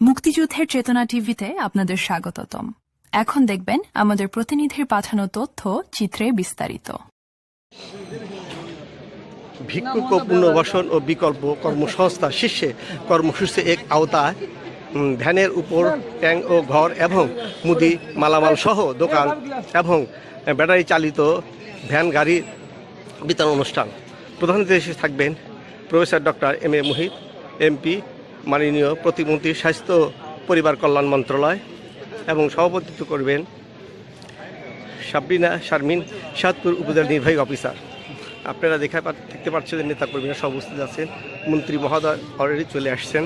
মুক্তিযুদ্ধের চেতনা টিভিতে আপনাদের স্বাগতম। এখন দেখবেন আমাদের প্রতিনিধির পাঠানো তথ্য চিত্রে বিস্তারিত। ভিক্ষুক পুনর্বাসন ও বিকল্প কর্মসংস্থান শীর্ষে কর্মসূচি এক আওতায় ভ্যানের উপর ট্যাঙ্ক ও ঘর এবং মুদি মালামাল সহ দোকান এবং ব্যাটারি চালিত ভ্যান গাড়ি বিতরণ অনুষ্ঠান। প্রধান অতিথি থাকবেন professor doctor M A Muhith, MP, মাননীয় প্রতিমন্ত্রী, স্বাস্থ্য পরিবার কল্যাণ মন্ত্রণালয়, এবং সভাপতিত্ব করবেন সাবরিনা শারমিন, সাতপুর উপজেলা নির্বাহী অফিসার। আপনারা দেখতে পাচ্ছেন নেতাকর্মীরা সব উপস্থিত আছেন। মন্ত্রী মহোদয় অলরেডি চলে আসছেন।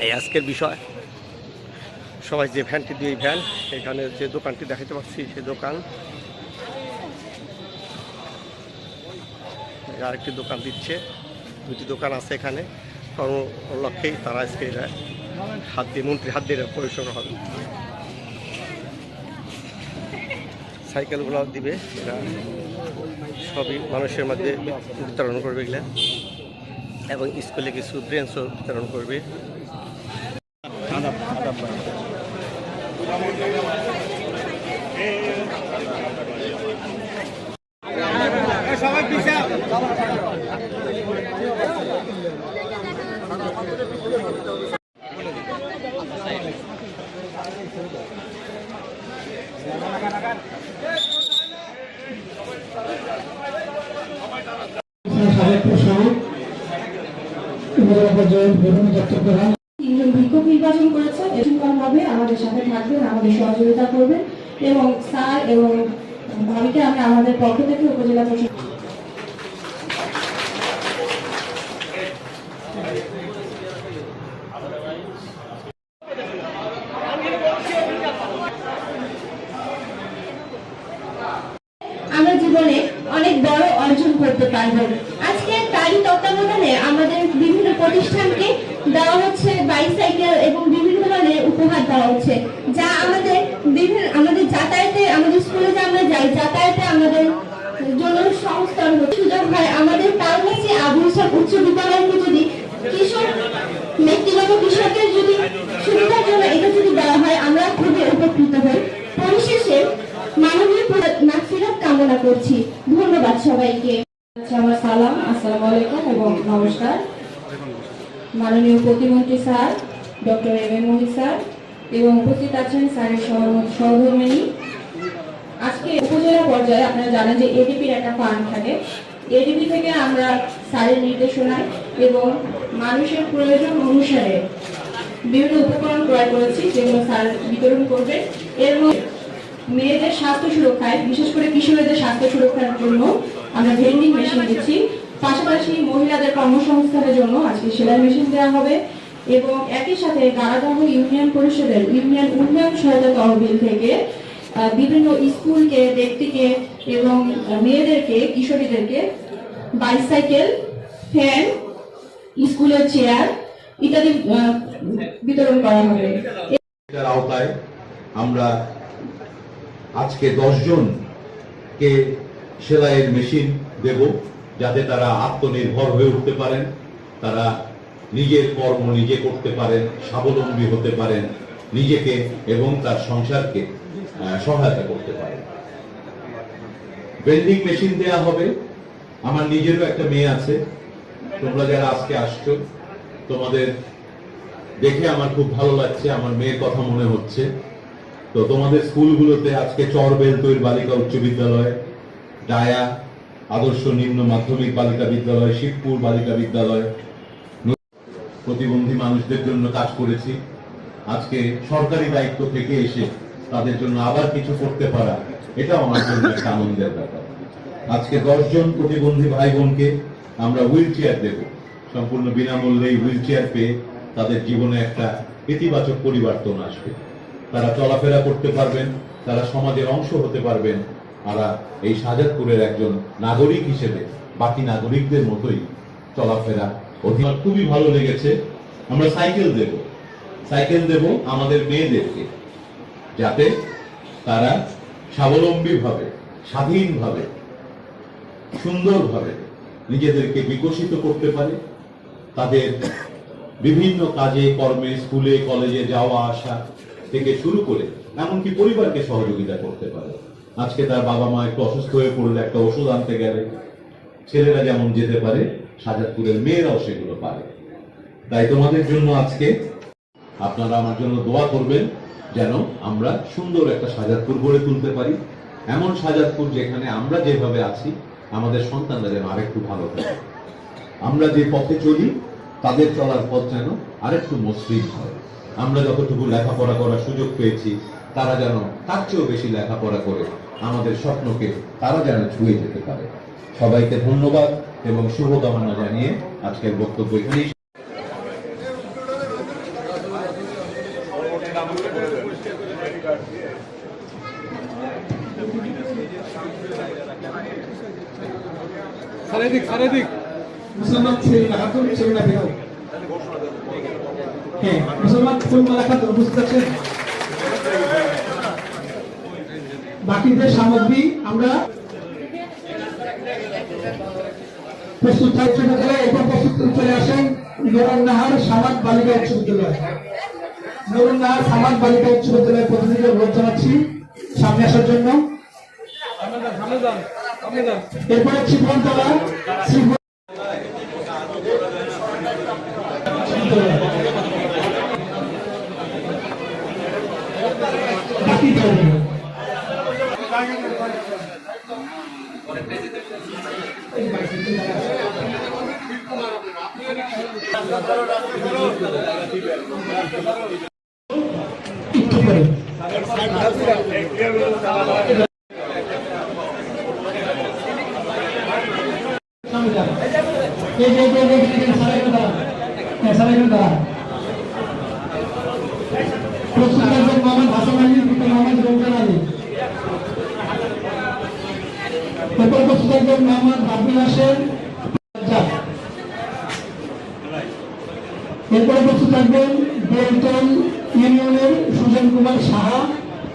এই আজকের বিষয় সবাই যে ভ্যানটি দিয়ে ভ্যান, এখানে যে দোকানটি দেখাতে পাচ্ছি সেই দোকান, আরেকটি দোকান দিচ্ছে, দুটি দোকান আছে এখানে। কর্মলক্ষ্যেই তারা আজকে হাত দিয়ে মন্ত্রী হাত দিয়ে পরিচালনা হবে। সাইকেলগুলো দিবে, এরা সবই মানুষের মধ্যে বিতরণ করবে এগুলা, এবং স্কুলে কিছু ব্রেঞ্চও বিতরণ করবে। তিনজন ভিক্ষুক নির্বাচন করেছে, এরকমভাবে আমাদের সাথে থাকবেন, আমাদের সহযোগিতা করবেন, এবং স্যার এবং ভাবিকে আমরা আমাদের পক্ষ থেকে উপজেলা প্রশাসন আমরা জীবনে অনেক বড় অর্জন করতে পারবো। আজকে তারই তত্ত্বাবধানে আমাদের বিভিন্ন প্রতিষ্ঠানকে দেওয়া হচ্ছে বাইসাইকেল এবং বিভিন্ন ধরনের উপহার দেওয়া হচ্ছে, যা আমাদের যাতায়াতে, আমাদের স্কুলে যে আমরা যাই, যাতায়াতে আমাদের জন্য সংস্থান সুযোগ হয়। আমাদের তালগাছি আবু ইসহাক উচ্চ বিদ্যালয়কে যদি ব্যক্তিগত কৃষকের যদি সুবিধার জন্য এটা যদি দেওয়া হয়, আমরা খুবই উপকৃত হই। পরিশেষে মাননীয় মাগফিরাত কামনা করছি। ধন্যবাদ সবাইকে। আমার সালাম, আসসালামু আলাইকুম এবং নমস্কার। মাননীয় প্রতিমন্ত্রী sir doctor M A Muhith sir এবং উপস্থিত আছেন স্যারের সহধর্মিণী। আজকে উপজেলা পর্যায়ে আপনারা জানেন যে এডিপির একটা ফান্ড থাকে। এডিপি থেকে আমরা স্যারের নির্দেশনায় এবং মানুষের প্রয়োজন অনুসারে বিভিন্ন উপকরণ ক্রয় করেছি, যেগুলো স্যার বিতরণ করবে। এর মধ্যে মেয়েদের স্বাস্থ্য সুরক্ষায়, বিশেষ করে কিশোরীদের স্বাস্থ্য সুরক্ষার জন্য আমরা ভেন্ডিং মেশিন দিচ্ছি। পাশাপাশি মহিলাদের কর্মসংস্থানের জন্য আজকে সেলাই মেশিন দেওয়া হবে, এবং একই সাথে গারাদহ ইউনিয়ন পরিষদের ইউনিয়ন উন্নয়ন সহায়তা তহবিল থেকে বিভিন্ন স্কুলকে, ব্যক্তিকে এবং মেয়েদেরকে, কিশোরীদেরকে বাইসাইকেল, ফ্যান, স্কুলের চেয়ার ইত্যাদি বিতরণ করা হবে। এর আওতায় আমরা আজকে 10 জনকে সেলাইয়ের মেশিন দেব, যাতে তারা আত্মনির্ভর হয়ে উঠতে পারেন, তারা নিজের কর্ম নিজে করতে পারেন, স্বাবলম্বী হতে পারেন, নিজেকে এবং তার সংসারকে সহায়তা করতে পারেন। ভেন্ডিং মেশিন দেয়া হবে। আমার নিজেরও একটা মেয়ে আছে, তোমরা যারা আজকে আসছো তোমাদের দেখে আমার খুব ভালো লাগছে, আমার মেয়ের কথা মনে হচ্ছে। তো তোমাদের স্কুলগুলোতে আজকে চরবেলতৈর বালিকা উচ্চ বিদ্যালয়, ডায়া আদর্শ নিম্ন মাধ্যমিক বালিকা বিদ্যালয়, শিবপুর বালিকা বিদ্যালয় প্রতিবন্ধী মানুষদের জন্য কাজ করেছি। আজকে সরকারি দায়িত্ব থেকে এসে তাদের জন্য আবার কিছু করতে পারা, এটাও আমার জন্য একটা আনন্দের ব্যাপার। আজকে 10 জন প্রতিবন্ধী ভাই বোনকে আমরা হুইল চেয়ার দেব। সম্পূর্ণ বিনামূল্যে হুইল চেয়ার পেয়ে তাদের জীবনে একটা ইতিবাচক পরিবর্তন আসবে। তারা চলাফেরা করতে পারবেন, তারা সমাজের অংশ হতে পারবেন, আর এই শাহজাদপুরের একজন নাগরিক হিসেবে বাকি নাগরিকদের মতোই চলাফেরা অধিকার। খুবই ভালো লেগেছে। আমরা সাইকেল দেব আমাদের মেয়েদেরকে, যাতে তারা স্বাবলম্বীভাবে, স্বাধীনভাবে, সুন্দরভাবে নিজেদেরকে বিকশিত করতে পারে, তাদের বিভিন্ন কাজে কর্মে স্কুলে কলেজে যাওয়া আসা থেকে শুরু করে এমনকি পরিবারকে সহযোগিতা করতে পারে। আজকে তার বাবা মা একটু অসুস্থ হয়ে পড়লে একটা ওষুধ আনতে গেলে ছেলেরা যেমন যেতে পারে, শাহজাদপুরের মেয়েরাও সেগুলো পারে। তাই তোমাদের জন্য আজকে আপনারা আমার জন্য দোয়া করবেন যেন আমরা সুন্দর একটা শাহজাদপুর গড়ে তুলতে পারি, এমন শাহজাদপুর যেখানে আমরা যেভাবে আছি আমাদের সন্তানরা যেন আরেকটু ভালো থাকে, আমরা যে পথে চলি তাদের চলার পথ যেন আরেকটু মসৃণ হয়। আমরা যতটুকু লেখাপড়া করার সুযোগ পেয়েছি তারা যেন তার চেয়েও বেশি লেখাপড়া করে আমাদের স্বপ্নকে তারা যেন ছুঁয়ে যেতে পারে। সবাইকে ধন্যবাদ এবং শুভকামনা জানিয়ে আজকের বক্তব্য এখানেই মুসলমান ছেলেরা খাতুন ছেলেরা বেরো। হ্যাঁ, মুসলমান ফুলমালা খাতুন উপস্থিত আছেন। বাকিদের সামগ্রী আমরা প্রস্তুত থাকতে গেলে এরপর প্রস্তুত চলে আসেন নুরুন নাহার সামাদ বালিকা উচ্চ বিদ্যালয়। নুরুন নাহার সামাদ বালিকা উচ্চ বিদ্যালয়ের প্রতিনিধিদের অনুরোধ জানাচ্ছি সামনে আসার জন্য। এরপরে শ্রীভুবনতলা বাকি চলবে। একটু করে মোহাম্মদ হাসান আলী পিতা মোহাম্মদ রমজান আলী। এরপর প্রস্তুত থাকবেন মোহাম্মদ আব্দুল হাসেন। এরপরে প্রস্তুত থাকবেন বেলতল ইউনিয়নের সুজন কুমার সাহা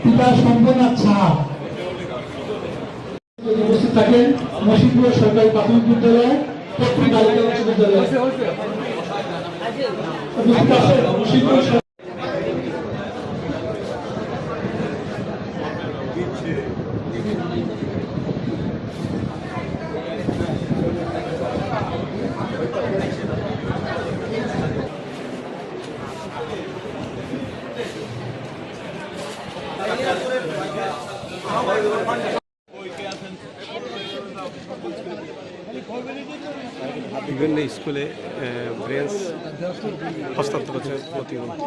পিতা শম্ভুনাথ সাহা। উপস্থিত থাকেন মসজিদপুর সরকারি প্রাথমিক বিদ্যালয় পত্রী বালিকা উচ্চ বিদ্যালয়। উপস্থিত আছেন মসজিদপুর বিভিন্ন স্কুলে ব্রেঞ্চ হস্তান্তর হচ্ছে প্রতিমন্ত্রী।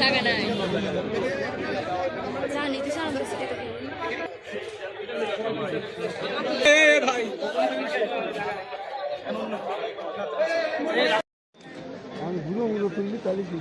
জায়গা নাই জানি তো সামনে আমি গুলো তুললি তাহলে কি